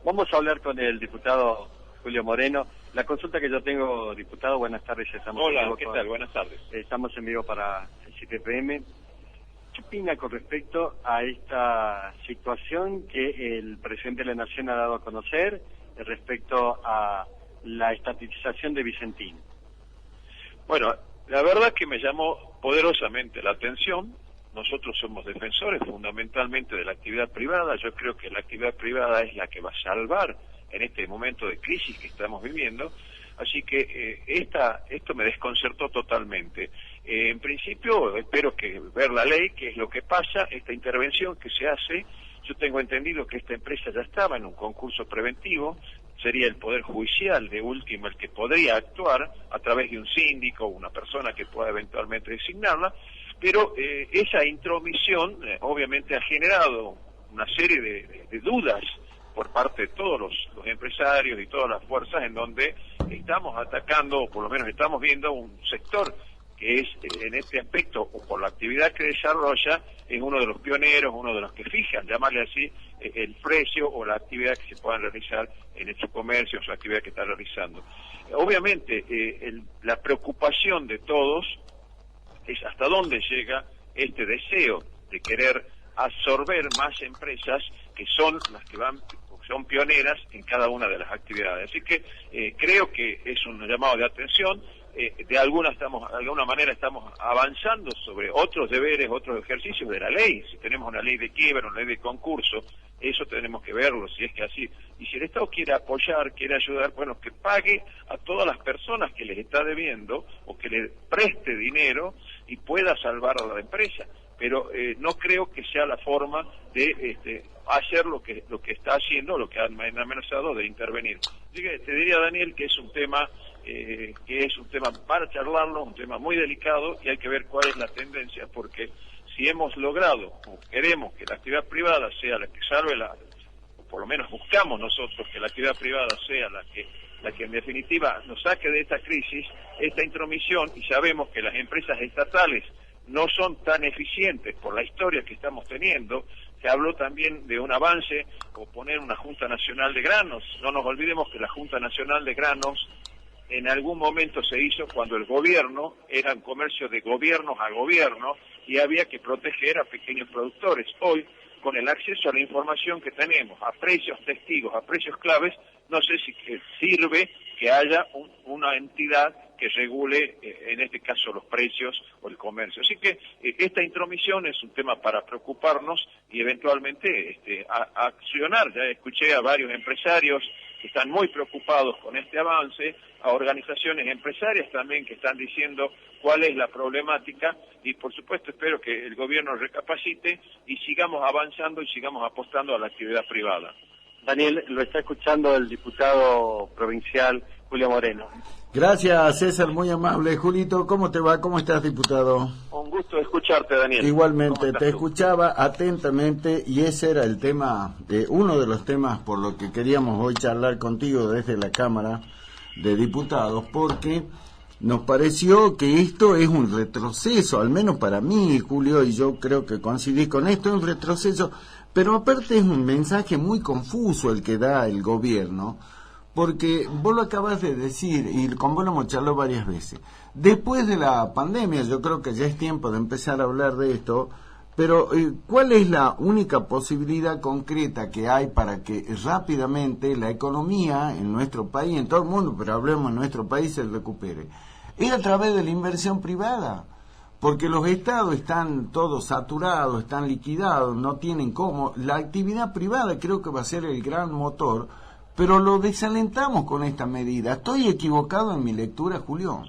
Vamos a hablar con el diputado Julio Moreno. La consulta que yo tengo, diputado, buenas tardes. Hola, ¿qué tal? Buenas tardes. Estamos en vivo para el CPPM. ¿Qué opina con respecto a esta situación que el presidente de la Nación ha dado a conocer respecto a la estatización de Vicentín? Bueno, la verdad que me llamó poderosamente la atención. Nosotros somos defensores fundamentalmente de la actividad privada. Yo creo que la actividad privada es la que va a salvar en este momento de crisis que estamos viviendo. Así que esto me desconcertó totalmente. En principio, espero que ver la ley, qué es lo que pasa, esta intervención que se hace. Yo tengo entendido que esta empresa ya estaba en un concurso preventivo. Sería el Poder Judicial, de último, el que podría actuar a través de un síndico o una persona que pueda eventualmente designarla. Pero esa intromisión obviamente ha generado una serie de dudas por parte de todos los empresarios y todas las fuerzas, en donde estamos atacando, o por lo menos estamos viendo un sector que es, en este aspecto, o por la actividad que desarrolla, es uno de los pioneros, uno de los que fijan, llamarle así, el precio o la actividad que se puedan realizar en su comercio, o su actividad que está realizando. Obviamente, la preocupación de todos es hasta dónde llega este deseo de querer absorber más empresas que son las que son pioneras en cada una de las actividades. Así que creo que es un llamado de atención. De alguna manera estamos avanzando sobre otros deberes, otros ejercicios de la ley. Si tenemos una ley de quiebra, una ley de concurso, eso tenemos que verlo, si es que así. Y si el Estado quiere apoyar, quiere ayudar, bueno, que pague a todas las personas que les está debiendo o que le preste dinero y pueda salvar a la empresa. Pero no creo que sea la forma de hacer lo que está haciendo, lo que han amenazado de intervenir. Así que te diría, Daniel, que es un tema para charlarlo, un tema muy delicado, y hay que ver cuál es la tendencia, porque si hemos logrado o queremos que la actividad privada sea la que salve o por lo menos buscamos nosotros que la actividad privada sea la que en definitiva nos saque de esta crisis, esta intromisión, y sabemos que las empresas estatales no son tan eficientes por la historia que estamos teniendo. Se habló también de un avance o poner una Junta Nacional de Granos. No nos olvidemos que la Junta Nacional de Granos en algún momento se hizo cuando el gobierno era un comercio de gobiernos a gobierno y había que proteger a pequeños productores. Hoy, con el acceso a la información que tenemos, a precios testigos, a precios claves, no sé si sirve que haya una entidad que regule, en este caso, los precios o el comercio. Así que esta intromisión es un tema para preocuparnos y eventualmente accionar. Ya escuché a varios empresarios que están muy preocupados con este avance, a organizaciones empresarias también que están diciendo cuál es la problemática, y por supuesto espero que el gobierno recapacite y sigamos avanzando y sigamos apostando a la actividad privada. Daniel, lo está escuchando el diputado provincial Julio Moreno. Gracias, César, muy amable. Julito, ¿cómo te va? ¿Cómo estás, diputado? Un gusto escucharte, Daniel. Igualmente, te escuchaba atentamente y ese era el tema, uno de los temas por lo que queríamos hoy charlar contigo desde la Cámara de Diputados, porque nos pareció que esto es un retroceso, al menos para mí, Julio, y yo creo que coincidís con esto, es un retroceso, pero aparte es un mensaje muy confuso el que da el gobierno, porque vos lo acabas de decir, y con vos lo hemos charlado varias veces. Después de la pandemia, yo creo que ya es tiempo de empezar a hablar de esto, pero ¿cuál es la única posibilidad concreta que hay para que rápidamente la economía en nuestro país, en todo el mundo, pero hablemos en nuestro país, se recupere? Es a través de la inversión privada, porque los estados están todos saturados, están liquidados, no tienen cómo. La actividad privada creo que va a ser el gran motor, pero lo desalentamos con esta medida. ¿Estoy equivocado en mi lectura, Julio?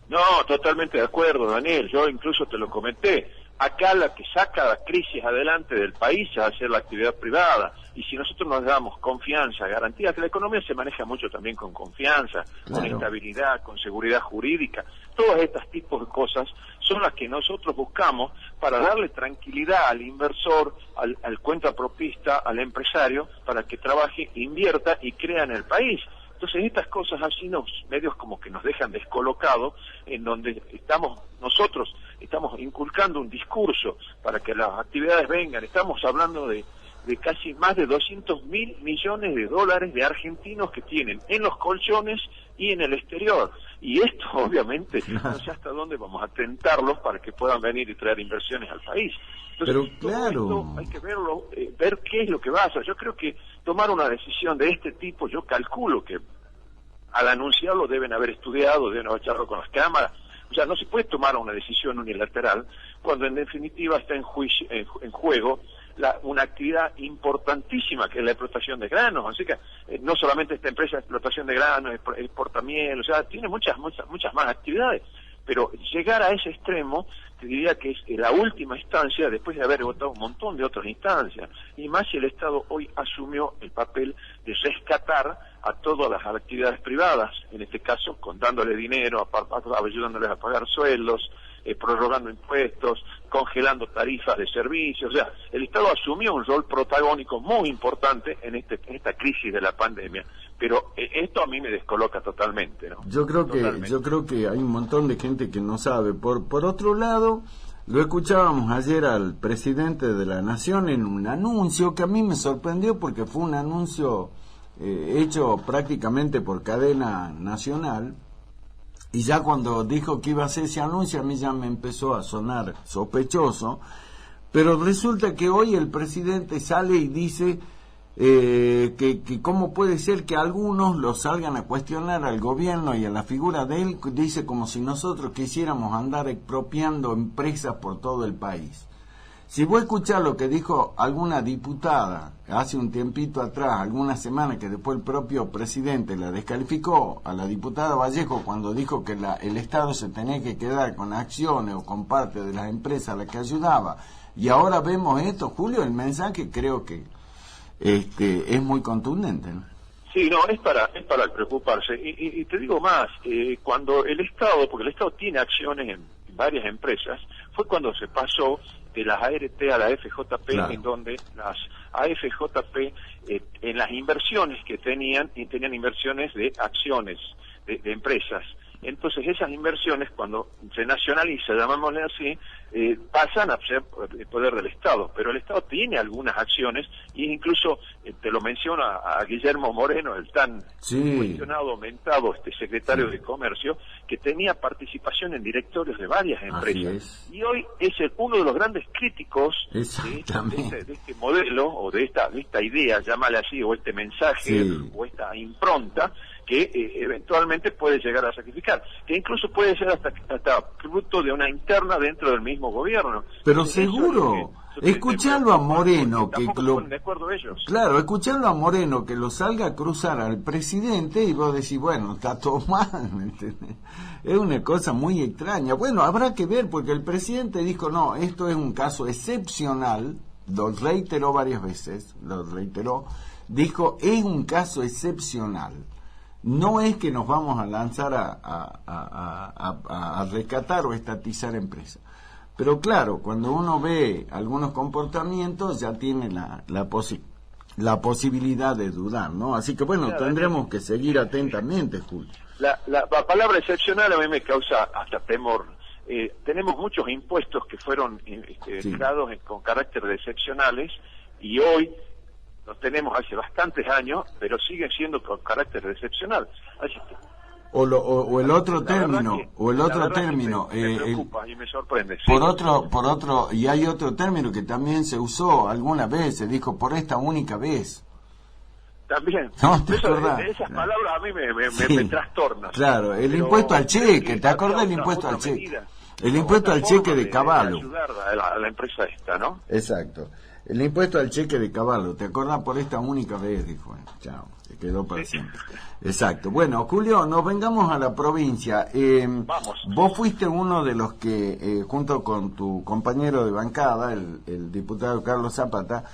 No, totalmente de acuerdo, Daniel. Yo incluso te lo comenté. Acá la que saca la crisis adelante del país va a ser la actividad privada. Y si nosotros nos damos confianza, garantía, que la economía se maneja mucho también con confianza, claro, con estabilidad, con seguridad jurídica, todos estos tipos de cosas son las que nosotros buscamos para darle tranquilidad al inversor, al cuentapropista, al empresario, para que trabaje, invierta y crea en el país. Entonces estas cosas así medios como que nos dejan descolocados, en donde nosotros estamos inculcando un discurso para que las actividades vengan, estamos hablando de de casi más de 200.000 millones de dólares de argentinos que tienen en los colchones y en el exterior. Y esto, obviamente, no sé hasta dónde vamos a tentarlos para que puedan venir y traer inversiones al país. Entonces, pero claro, todo esto hay que verlo, ver qué es lo que pasa. Yo creo que tomar una decisión de este tipo, yo calculo que al anunciarlo deben haber estudiado, deben haber charlado con las cámaras. O sea, no se puede tomar una decisión unilateral cuando en definitiva está en juego una actividad importantísima que es la explotación de granos. Así que no solamente esta empresa de explotación de granos, exporta miel, o sea, tiene muchas más actividades. Pero llegar a ese extremo, te diría que es la última instancia después de haber agotado un montón de otras instancias. Y más si el Estado hoy asumió el papel de rescatar a todas las actividades privadas, en este caso, dándole dinero, ayudándoles a pagar sueldos, prorrogando impuestos, congelando tarifas de servicios. O sea, el Estado asumió un rol protagónico muy importante en esta crisis de la pandemia. Pero esto a mí me descoloca totalmente, ¿no? Yo creo que hay un montón de gente que no sabe. Por otro lado, lo escuchábamos ayer al presidente de la Nación en un anuncio que a mí me sorprendió porque fue un anuncio hecho prácticamente por cadena nacional. Y ya cuando dijo que iba a hacer ese anuncio, a mí ya me empezó a sonar sospechoso. Pero resulta que hoy el presidente sale y dice que cómo puede ser que algunos lo salgan a cuestionar al gobierno y a la figura de él, dice como si nosotros quisiéramos andar expropiando empresas por todo el país. Si vos escuchás lo que dijo alguna diputada hace un tiempito atrás, algunas semanas, que después el propio presidente la descalificó a la diputada Vallejo cuando dijo que el Estado se tenía que quedar con acciones o con parte de las empresas a las que ayudaba, y ahora vemos esto, Julio, el mensaje creo que es muy contundente, ¿no? Sí, no, es para preocuparse. Y te digo más, cuando el Estado, porque el Estado tiene acciones en varias empresas, fue cuando se pasó de las ART a la FJP, claro, en donde las AFJP en las inversiones que tenían inversiones de acciones de empresas. Entonces esas inversiones, cuando se nacionaliza, llamámosle así, pasan a ser poder del Estado, pero el Estado tiene algunas acciones, y incluso te lo menciona a Guillermo Moreno, el tan cuestionado, aumentado secretario de Comercio, que tenía participación en directorios de varias empresas, y hoy es uno de los grandes críticos de este modelo, o de esta idea, llámale así, o este mensaje, o esta impronta, que eventualmente puede llegar a sacrificar, que incluso puede ser hasta fruto de una interna dentro del mismo gobierno. Pero seguro, escucharlo a Moreno, que de acuerdo ellos. Claro, escucharlo a Moreno que lo salga a cruzar al presidente, y vos decís, bueno, está todo mal, ¿me entendés? Es una cosa muy extraña. Bueno, habrá que ver, porque el presidente dijo, no, esto es un caso excepcional, lo reiteró varias veces, dijo, es un caso excepcional. No es que nos vamos a lanzar a rescatar o estatizar empresas. Pero claro, cuando uno ve algunos comportamientos ya tiene la posibilidad de dudar, ¿no? Así que bueno, tendremos que seguir atentamente, Julio. La palabra excepcional a mí me causa hasta temor. Tenemos muchos impuestos que fueron dados con carácter de excepcionales, y hoy los tenemos hace bastantes años, pero siguen siendo con carácter excepcional. Así que, o el otro término, me preocupa y me sorprende. Por otro, y hay otro término que también se usó alguna vez, se dijo por esta única vez. También. No, ¿te acordás? Esas palabras a mí me trastornan. Claro, el impuesto al cheque, ¿te acordás del impuesto al cheque? El impuesto al cheque de Caballo. Ayudar a la empresa esta, ¿no? Exacto. El impuesto al cheque de Caballo, ¿te acordás? Por esta única vez, dijo. Bueno, chao, se quedó para siempre. Exacto. Bueno, Julio, nos vengamos a la provincia. Vamos. Vos fuiste uno de los que, junto con tu compañero de bancada, el diputado Carlos Zapata,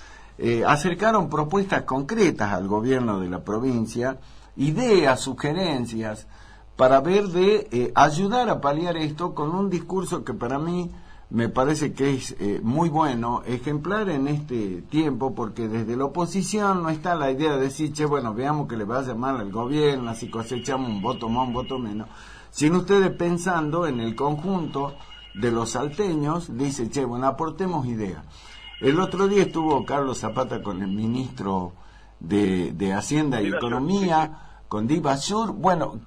acercaron propuestas concretas al gobierno de la provincia, ideas, sugerencias, para ver de ayudar a paliar esto con un discurso que para mí me parece que es muy bueno, ejemplar en este tiempo, porque desde la oposición no está la idea de decir, che, bueno, veamos que le vaya mal al gobierno, así cosechamos un voto más, un voto menos, sino ustedes pensando en el conjunto de los salteños, dice, che, bueno, aportemos ideas. El otro día estuvo Carlos Zapata con el ministro de Hacienda y Economía, con Divasur. Bueno,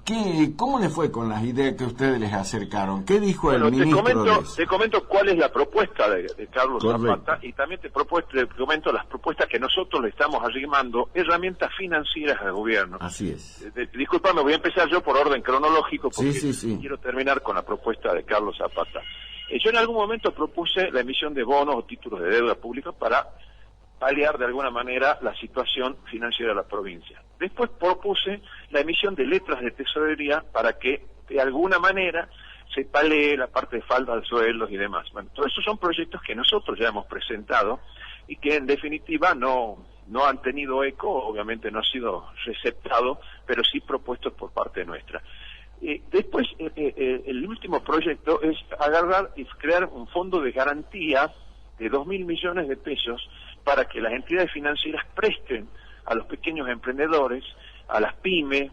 ¿cómo le fue con las ideas que ustedes les acercaron? ¿Qué dijo el ministro? Te comento cuál es la propuesta de Carlos Zapata, y también te comento las propuestas que nosotros le estamos arrimando, herramientas financieras al gobierno. Así es. Disculpame, voy a empezar yo por orden cronológico, porque sí. quiero terminar con la propuesta de Carlos Zapata. Yo en algún momento propuse la emisión de bonos o títulos de deuda pública para paliar de alguna manera la situación financiera de la provincia. Después propuse la emisión de letras de tesorería para que de alguna manera se palee la parte de falta de sueldos y demás. Bueno, todos esos son proyectos que nosotros ya hemos presentado y que en definitiva no han tenido eco, obviamente no ha sido receptado, pero sí propuestos por parte nuestra. Después, el último proyecto es agarrar y crear un fondo de garantía de 2.000 millones de pesos para que las entidades financieras presten a los pequeños emprendedores, a las pymes,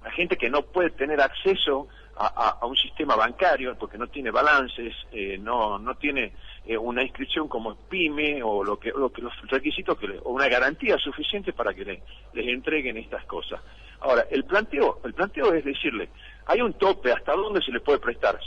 a gente que no puede tener acceso a un sistema bancario porque no tiene balances, no tiene una inscripción como pyme o los requisitos o una garantía suficiente para que les entreguen estas cosas. Ahora, el planteo es decirle, hay un tope hasta dónde se le puede prestar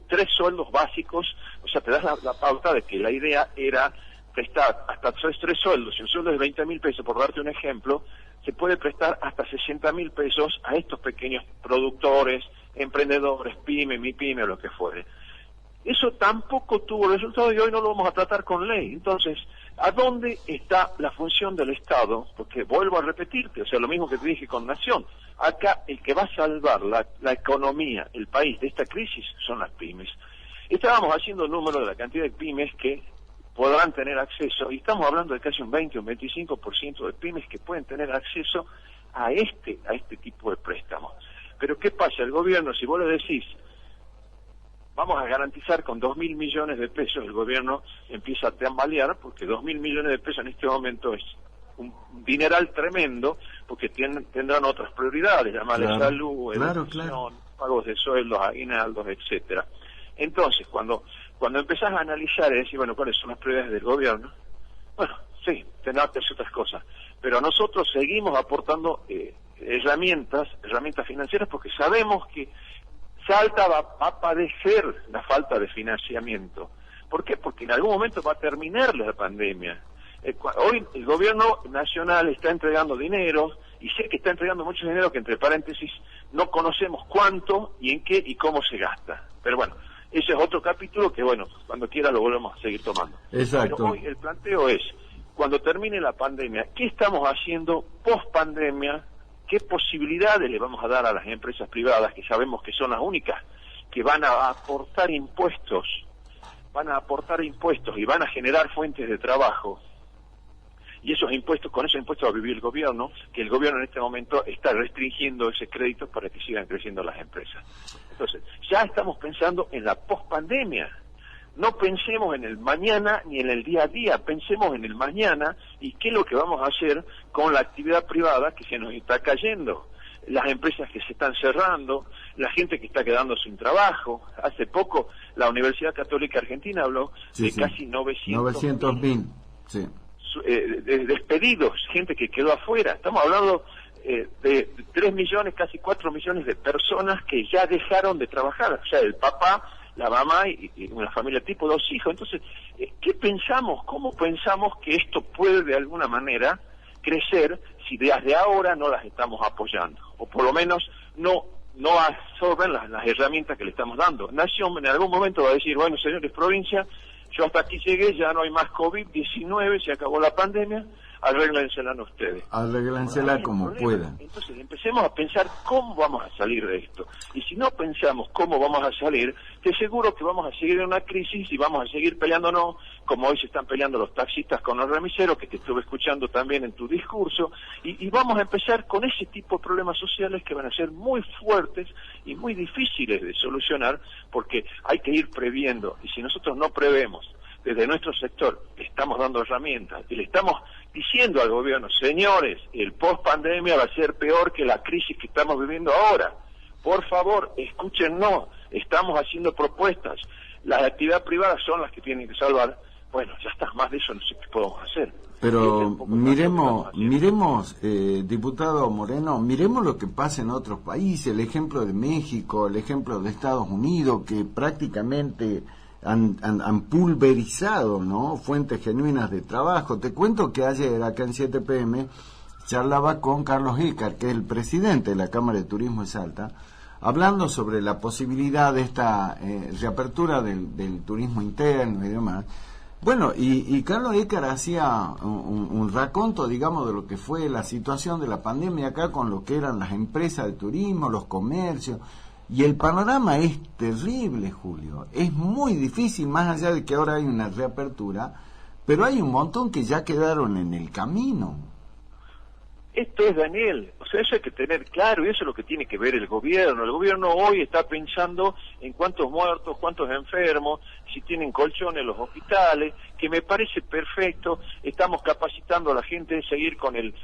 tres sueldos básicos, o sea, te das la pauta de que la idea era prestar hasta tres sueldos. Si un sueldo es 20.000 pesos, por darte un ejemplo, se puede prestar hasta 60.000 pesos a estos pequeños productores, emprendedores, pyme, mi-pyme o lo que fuere. Eso tampoco tuvo resultado y hoy no lo vamos a tratar con ley. Entonces, ¿a dónde está la función del Estado? Porque vuelvo a repetirte, o sea, lo mismo que te dije con Nación. Acá el que va a salvar la economía, el país de esta crisis son las pymes. Estábamos haciendo el número de la cantidad de pymes que podrán tener acceso, y estamos hablando de casi un 20 o un 25% de pymes que pueden tener acceso a este tipo de préstamos. Pero ¿qué pasa? El gobierno, si vos le decís, vamos a garantizar con 2.000 millones de pesos, el gobierno empieza a tambalear, porque 2.000 millones de pesos en este momento es un dineral tremendo, porque tendrán otras prioridades, llamarle salud, educación, pagos de sueldos, aguinaldos, etcétera. Entonces, cuando empezás a analizar y decir, bueno, ¿cuáles son las prioridades del gobierno? Bueno, sí, tendrá que hacer otras cosas, pero nosotros seguimos aportando herramientas financieras porque sabemos que Salta va a padecer la falta de financiamiento. ¿Por qué? Porque en algún momento va a terminar la pandemia. Hoy el gobierno nacional está entregando dinero, y sé que está entregando mucho dinero que, entre paréntesis, no conocemos cuánto y en qué y cómo se gasta. Pero bueno, ese es otro capítulo que, bueno, cuando quiera lo volvemos a seguir tomando. Exacto. Pero hoy el planteo es, cuando termine la pandemia, ¿qué estamos haciendo post-pandemia? ¿Qué posibilidades le vamos a dar a las empresas privadas, que sabemos que son las únicas que van a aportar impuestos y van a generar fuentes de trabajo? Y con esos impuestos va a vivir el gobierno, que el gobierno en este momento está restringiendo ese crédito para que sigan creciendo las empresas. Entonces, ya estamos pensando en la pospandemia. No pensemos en el mañana ni en el día a día, pensemos en el mañana y qué es lo que vamos a hacer con la actividad privada que se nos está cayendo, las empresas que se están cerrando, la gente que está quedando sin trabajo. Hace poco la Universidad Católica Argentina habló de casi 900.000 despedidos, gente que quedó afuera. Estamos hablando de 3 millones, casi 4 millones de personas que ya dejaron de trabajar, o sea, el papá, la mamá y una familia tipo 2 hijos. Entonces, ¿qué pensamos? ¿Cómo pensamos que esto puede de alguna manera crecer si desde ahora no las estamos apoyando? O por lo menos no absorben las herramientas que le estamos dando. Nación en algún momento va a decir, bueno, señores, provincia, yo hasta aquí llegué, ya no hay más COVID-19, se acabó la pandemia, arréglensela ustedes. Arréglensela como puedan. Entonces empecemos a pensar cómo vamos a salir de esto. Y si no pensamos cómo vamos a salir, te aseguro que vamos a seguir en una crisis y vamos a seguir peleándonos, como hoy se están peleando los taxistas con los remiseros, que te estuve escuchando también en tu discurso, y vamos a empezar con ese tipo de problemas sociales que van a ser muy fuertes y muy difíciles de solucionar, porque hay que ir previendo. Y si nosotros no prevemos, desde nuestro sector le estamos dando herramientas y le estamos diciendo al gobierno, señores, el post-pandemia va a ser peor que la crisis que estamos viviendo ahora. Por favor, escúchennos, estamos haciendo propuestas. Las actividades privadas son las que tienen que salvar. bueno, ya está, más de eso no sé qué podemos hacer. Pero miremos, diputado Moreno, miremos lo que pasa en otros países, el ejemplo de México, el ejemplo de Estados Unidos, que prácticamente han pulverizado, ¿no?, fuentes genuinas de trabajo. Te cuento que ayer acá en 7 PM charlaba con Carlos Ícar, que es el presidente de la Cámara de Turismo de Salta, hablando sobre la posibilidad de esta reapertura del turismo interno y demás. Bueno, y Carlos Ícar hacía un raconto, digamos, de lo que fue la situación de la pandemia acá con lo que eran las empresas de turismo, los comercios, y el panorama es terrible, Julio. Es muy difícil, más allá de que ahora hay una reapertura, pero hay un montón que ya quedaron en el camino. Esto es, Daniel, o sea, eso hay que tener claro, y eso es lo que tiene que ver el gobierno. El gobierno hoy está pensando en cuántos muertos, cuántos enfermos, si tienen colchones en los hospitales, que me parece perfecto. Estamos capacitando a la gente a seguir con el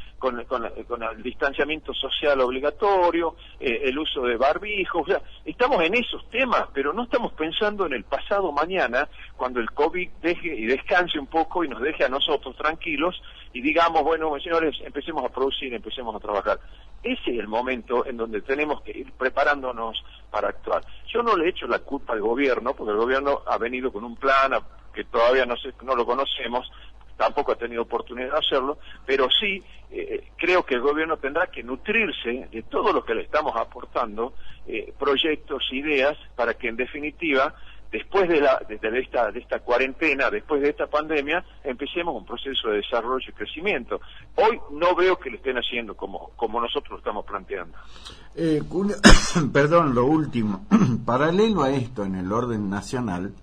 distanciamiento social obligatorio, el uso de barbijos, o sea, estamos en esos temas, pero no estamos pensando en el pasado mañana, cuando el COVID deje y descanse un poco y nos deje a nosotros tranquilos y digamos, bueno, señores, empecemos a producir, empecemos a trabajar. Ese es el momento en donde tenemos que ir preparándonos para actuar. Yo no le echo la culpa al gobierno, porque el gobierno ha venido con un plan que todavía no lo conocemos, tampoco ha tenido oportunidad de hacerlo, pero sí creo que el gobierno tendrá que nutrirse de todo lo que le estamos aportando, proyectos, ideas, para que en definitiva, después de esta cuarentena, después de esta pandemia, empecemos un proceso de desarrollo y crecimiento. Hoy no veo que lo estén haciendo como nosotros lo estamos planteando. Perdón, lo último. Paralelo a esto, en el orden nacional,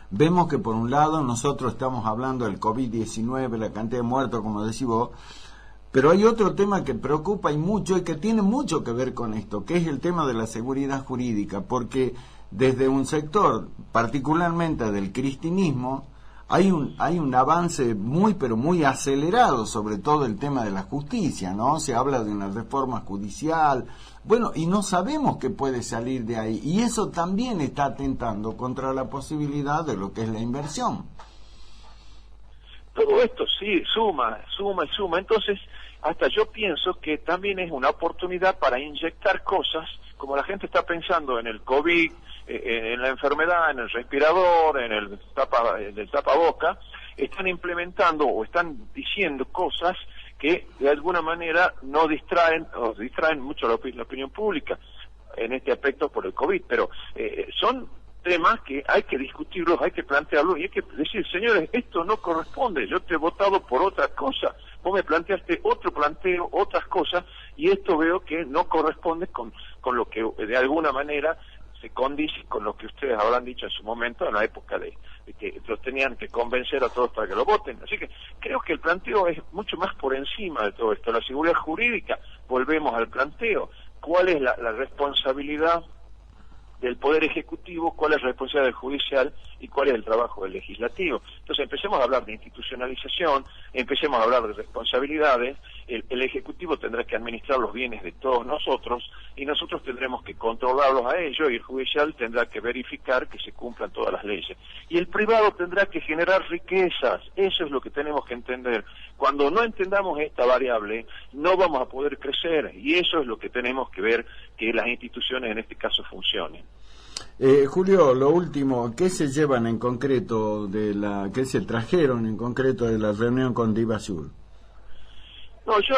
vemos que por un lado nosotros estamos hablando del COVID-19, la cantidad de muertos, como decís vos, pero hay otro tema que preocupa y mucho y que tiene mucho que ver con esto, que es el tema de la seguridad jurídica, porque desde un sector, particularmente del cristianismo, hay un avance muy, pero muy acelerado sobre todo el tema de la justicia, ¿no? Se habla de una reforma judicial, bueno, y no sabemos qué puede salir de ahí, y eso también está atentando contra la posibilidad de lo que es la inversión. Todo esto sí, suma, entonces hasta yo pienso que también es una oportunidad para inyectar cosas, como la gente está pensando en el COVID, en la enfermedad, en el respirador, en el tapaboca, están implementando o están diciendo cosas que de alguna manera no distraen mucho la opinión pública en este aspecto por el COVID, pero son temas que hay que discutirlos, hay que plantearlos y hay que decir, señores, esto no corresponde, yo te he votado por otra cosa, vos me planteaste otro planteo, otras cosas, y esto veo que no corresponde con lo que de alguna manera se condice con lo que ustedes habrán dicho en su momento, en la época de que los tenían que convencer a todos para que lo voten. Así que creo que el planteo es mucho más por encima de todo esto. La seguridad jurídica, volvemos al planteo, ¿cuál es la responsabilidad del Poder Ejecutivo, cuál es la responsabilidad del Judicial y cuál es el trabajo del Legislativo? Entonces empecemos a hablar de institucionalización, empecemos a hablar de responsabilidades, el Ejecutivo tendrá que administrar los bienes de todos nosotros y nosotros tendremos que controlarlos a ellos y el Judicial tendrá que verificar que se cumplan todas las leyes. Y el privado tendrá que generar riquezas, eso es lo que tenemos que entender. Cuando no entendamos esta variable, no vamos a poder crecer y eso es lo que tenemos que ver, que las instituciones en este caso funcionen. Julio, lo último, ¿qué se llevan en concreto qué se trajeron en concreto de la reunión con Divasur? No, yo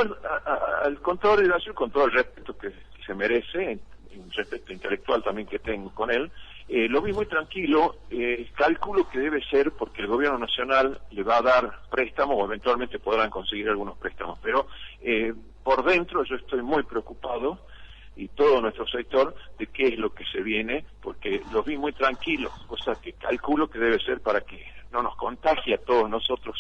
al contador de Divasur, con todo el respeto que se merece, un respeto intelectual también que tengo con él, lo vi muy tranquilo, calculo que debe ser porque el gobierno nacional le va a dar préstamos o eventualmente podrán conseguir algunos préstamos, pero por dentro yo estoy muy preocupado y todo nuestro sector de qué es lo que se viene, porque los vi muy tranquilos, cosa que calculo que debe ser para que no nos contagie a todos nosotros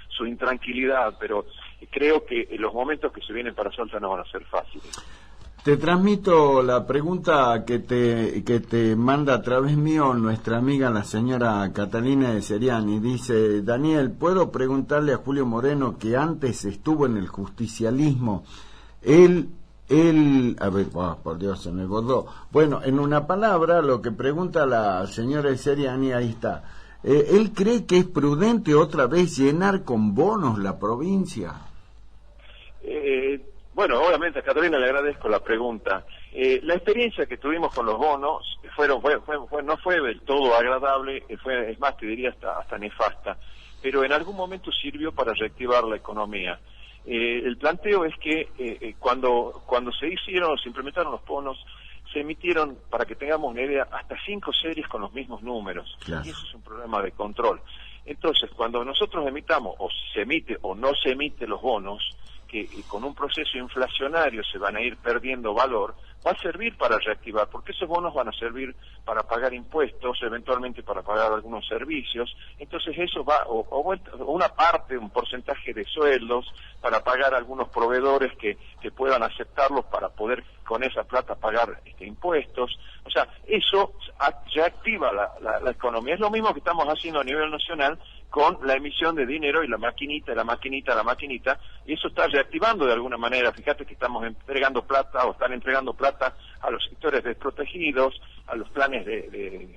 su intranquilidad, pero creo que los momentos que se vienen para Salta no van a ser fáciles. Te transmito la pregunta que te manda a través mío nuestra amiga la señora Catalina de Seriani. Dice, Daniel, ¿puedo preguntarle a Julio Moreno, que antes estuvo en el justicialismo, a ver, por Dios, se me bordó. Bueno, en una palabra, lo que pregunta la señora Seriani, ahí está. ¿Él cree que es prudente otra vez llenar con bonos la provincia? Bueno, obviamente a Catalina le agradezco la pregunta. La experiencia que tuvimos con los bonos no fue del todo agradable, es más, te diría hasta nefasta, pero en algún momento sirvió para reactivar la economía. El planteo es que cuando se implementaron los bonos, se emitieron, para que tengamos una idea, hasta 5 series con los mismos números. Claro. Y eso es un problema de control. Entonces, cuando nosotros emitamos, o se emite o no se emite los bonos, que con un proceso inflacionario se van a ir perdiendo valor, va a servir para reactivar, porque esos bonos van a servir para pagar impuestos, eventualmente para pagar algunos servicios. Entonces eso va, o una parte, un porcentaje de sueldos, para pagar algunos proveedores que puedan aceptarlos para poder con esa plata pagar impuestos. O sea, eso reactiva la economía. Es lo mismo que estamos haciendo a nivel nacional con la emisión de dinero y la maquinita, y eso está reactivando de alguna manera. Fíjate que estamos entregando plata, o están entregando plata a los sectores desprotegidos, a los planes de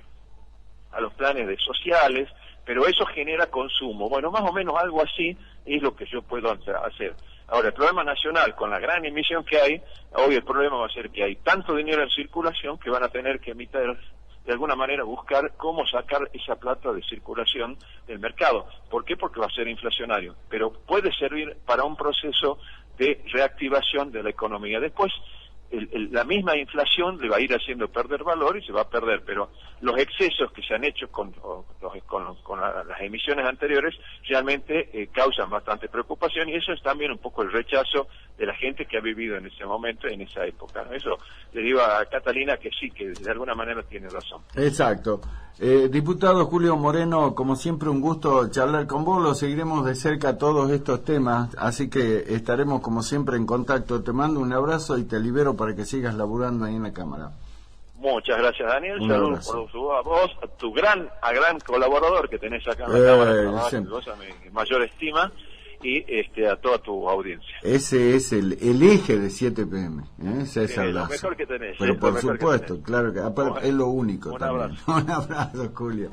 sociales, pero eso genera consumo. Bueno, más o menos algo así es lo que yo puedo hacer. Ahora, el problema nacional, con la gran emisión que hay, hoy el problema va a ser que hay tanto dinero en circulación que van a tener que emitir, de alguna manera buscar cómo sacar esa plata de circulación del mercado. ¿Por qué? Porque va a ser inflacionario, pero puede servir para un proceso de reactivación de la economía. Después, la misma inflación le va a ir haciendo perder valor y se va a perder, pero los excesos que se han hecho con las emisiones anteriores realmente causan bastante preocupación, y eso es también un poco el rechazo de la gente que ha vivido en ese momento, en esa época, ¿no? Eso le digo a Catalina que sí, que de alguna manera tiene razón. Exacto. Diputado Julio Moreno, como siempre un gusto charlar con vos, lo seguiremos de cerca todos estos temas, así que estaremos como siempre en contacto. Te mando un abrazo y te libero para que sigas laburando ahí en la Cámara. Muchas gracias, Daniel. Saludos a vos, a tu gran colaborador que tenés acá en la Cámara, que vos a mi mayor estima, y a toda tu audiencia. Ese es el eje de 7 PM, ese es lo mejor que tenés. Pero por supuesto, claro que aparte es lo único. Un también. abrazo. Un abrazo, Julio.